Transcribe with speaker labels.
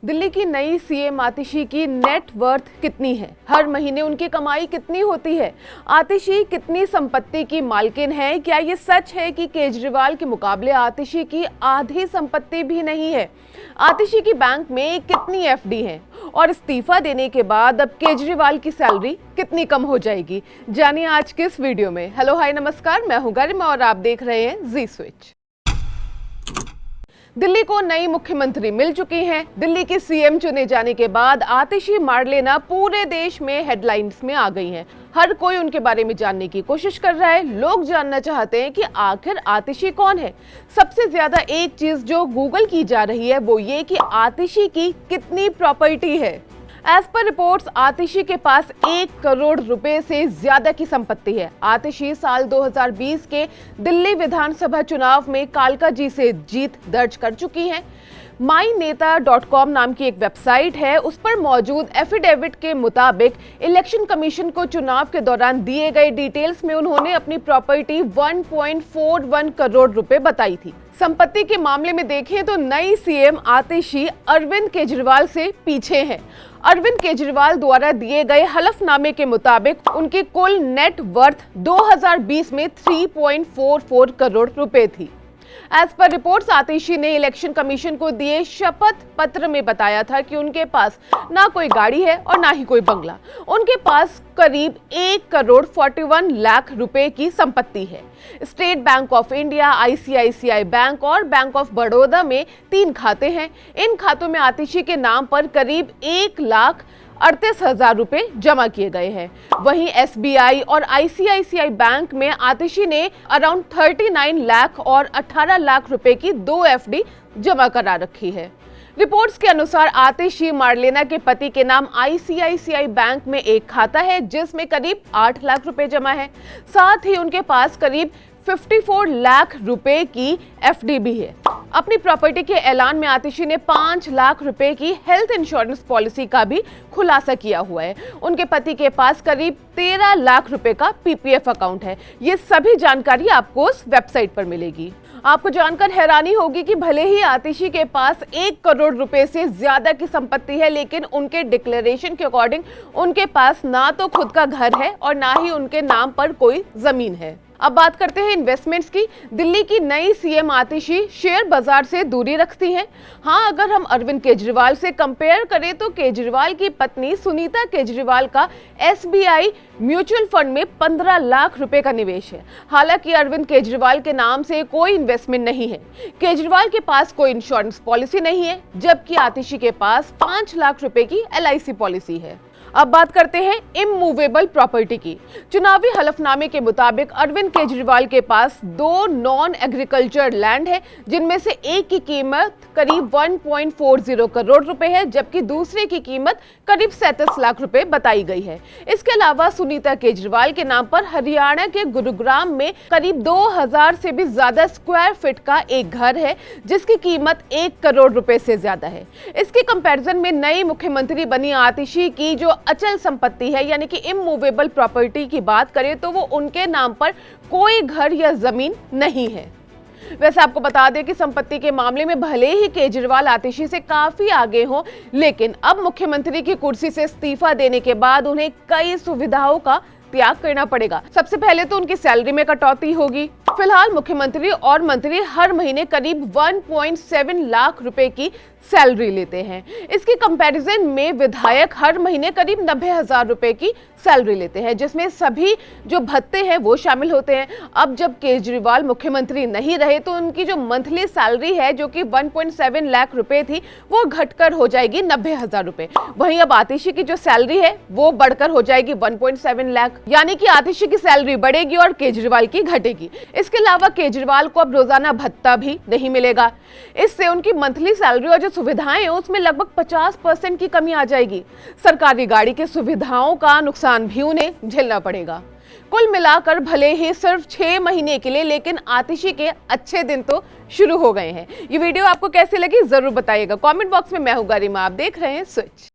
Speaker 1: दिल्ली की नई सीएम आतिशी की नेट वर्थ कितनी है? हर महीने उनकी कमाई कितनी होती है? आतिशी कितनी संपत्ति की मालकिन है? क्या ये सच है कि केजरीवाल के मुकाबले आतिशी की आधी संपत्ति भी नहीं है? आतिशी की बैंक में कितनी एफडी है? और इस्तीफा देने के बाद अब केजरीवाल की सैलरी कितनी कम हो जाएगी? जानिए आज के इस वीडियो में। हेलो हाय नमस्कार, मैं हूं गरिमा और आप देख रहे हैं जी स्विच। दिल्ली को नई मुख्यमंत्री मिल चुकी हैं। दिल्ली की सीएम चुने जाने के बाद आतिशी मार्लेना पूरे देश में हेडलाइंस में आ गई हैं। हर कोई उनके बारे में जानने की कोशिश कर रहा है। लोग जानना चाहते हैं कि आखिर आतिशी कौन है। सबसे ज्यादा एक चीज जो गूगल की जा रही है वो ये कि आतिशी की कितनी प्रॉपर्टी है। एज पर रिपोर्ट्स आतिशी के पास 1 करोड़ रुपए से ज्यादा की संपत्ति है। आतिशी साल 2020 के दिल्ली विधानसभा चुनाव में कालका जी से जीत दर्ज कर चुकी हैं। myNeta.com नाम की एक वेबसाइट है, उस पर मौजूद एफिडेविट के मुताबिक इलेक्शन कमीशन को चुनाव के दौरान दिए गए डिटेल्स में उन्होंने अपनी प्रॉपर्टी 1.41 करोड़ रुपए बताई थी। संपत्ति के मामले में देखें तो नई सीएम आतिशी अरविंद केजरीवाल से पीछे हैं। अरविंद केजरीवाल द्वारा दिए गए हलफनामे के मुताबिक उनकी कुल नेट वर्थ 2020 में 3.44 करोड़ रुपए थी। एज पर रिपोर्ट्स आतिशी ने इलेक्शन कमीशन को दिए शपथ पत्र में बताया था कि उनके पास ना कोई गाड़ी है और ना ही कोई बंगला। उनके पास करीब 1 करोड़ 41 लाख रुपए की संपत्ति है। State bank of India, ICICI bank और बैंक ऑफ बड़ौदा में 3 खाते हैं। इन खातों में आतिशी के नाम पर करीब 1,38,000 रुपए जमा किए गए हैं। वहीं एसबीआई और आईसीआईसीआई बैंक में आतिशी ने अराउंड 39 लाख और 18 लाख रुपए की 2 एफडी जमा करा रखी है। रिपोर्ट्स के अनुसार आतिशी मार्लेना के पति के नाम आईसीआईसीआई बैंक में एक खाता है जिसमें करीब 8 लाख रुपए जमा है। साथ ही उनके पास करीब 54 लाख रुपए की एफडी भी है। अपनी प्रॉपर्टी के ऐलान में आतिशी ने 5 लाख रुपए की हेल्थ इंश्योरेंस पॉलिसी का भी खुलासा किया हुआ है। उनके पति के पास करीब 13 लाख रुपए का पीपीएफ अकाउंट है। ये सभी जानकारी आपको उस वेबसाइट पर मिलेगी। आपको जानकर हैरानी होगी कि भले ही आतिशी के पास 1 करोड़ रुपए से ज्यादा की संपत्ति है, लेकिन उनके डिक्लेरेशन के अकॉर्डिंग उनके पास ना तो खुद का घर है और ना ही उनके नाम पर कोई जमीन है। अब बात करते हैं इन्वेस्टमेंट्स की। दिल्ली की नई सीएम आतिशी शेयर बाजार से दूरी रखती हैं। हाँ, अगर हम अरविंद केजरीवाल से कंपेयर करें तो केजरीवाल की पत्नी सुनीता केजरीवाल का एसबीआई म्यूचुअल फंड में 15 लाख रुपए का निवेश है। हालांकि अरविंद केजरीवाल के नाम से कोई इन्वेस्टमेंट नहीं है। केजरीवाल के पास कोई इंश्योरेंस पॉलिसी नहीं है, जबकि आतिशी के पास 5 लाख रुपए की एलआईसी पॉलिसी है। अब बात करते हैं इमूवेबल प्रॉपर्टी की। चुनावी हलफनामे के मुताबिक अरविंद केजरीवाल के पास 2 नॉन एग्रीकल्चर लैंड है, जिनमें से एक की कीमत करीब 1.40 करोड़ रुपए है, जबकि दूसरे की कीमत करीब 37 लाख रुपए बताई गई है। इसके अलावा सुनीता केजरीवाल के नाम पर हरियाणा के गुरुग्राम में करीब 2000 से भी ज्यादा स्क्वायर फीट का एक घर है, जिसकी कीमत 1 करोड़ रुपए से ज्यादा है। इसके कंपैरिजन में नई मुख्यमंत्री बनी आतिशी की जो अचल संपत्ति है यानी कि इमूवेबल प्रॉपर्टी की बात करें तो वो उनके नाम पर कोई घर या जमीन नहीं है। वैसे आपको बता दें कि संपत्ति के मामले में भले ही केजरीवाल आतिशी से काफी आगे हो, लेकिन अब मुख्यमंत्री की कुर्सी से इस्तीफा देने के बाद उन्हें कई सुविधाओं का त्याग करना पड़ेगा। सबसे पहले तो उनकी सैलरी में कटौती होगी। फिलहाल मुख्यमंत्री और मंत्री हर महीने करीब 1.7 लाख रुपए की सैलरी लेते हैं। इसके कंपैरिजन में विधायक हर महीने करीब 90,000 रुपए की सैलरी लेते हैं, जिसमें सभी जो भत्ते हैं वो शामिल होते हैं। अब जब केजरीवाल मुख्यमंत्री नहीं रहे तो उनकी जो मंथली सैलरी है जो कि 1.7 लाख रुपए थी वो घटकर हो जाएगी 90,000 रुपए। वहीं अब आतिशी की जो सैलरी है वो बढ़कर हो जाएगी 1.7 लाख, यानी कि आतिशी की सैलरी बढ़ेगी और केजरीवाल की घटेगी। इसके अलावा केजरीवाल को अब रोजाना भत्ता भी नहीं मिलेगा। इससे उनकी मंथली सैलरी और जो सुविधाएं हैं उसमें लगभग 50% की कमी आ जाएगी। सरकारी गाड़ी की सुविधाओं का नुकसान भी उन्हें झेलना पड़ेगा। कुल मिलाकर भले ही सिर्फ 6 महीने के लिए, लेकिन आतिशी के अच्छे दिन तो शुरू हो गए हैं। ये वीडियो आपको कैसी लगी जरूर बताइएगा कमेंट बॉक्स में। मैं हूं गरिमा, आप देख रहे हैं स्विच।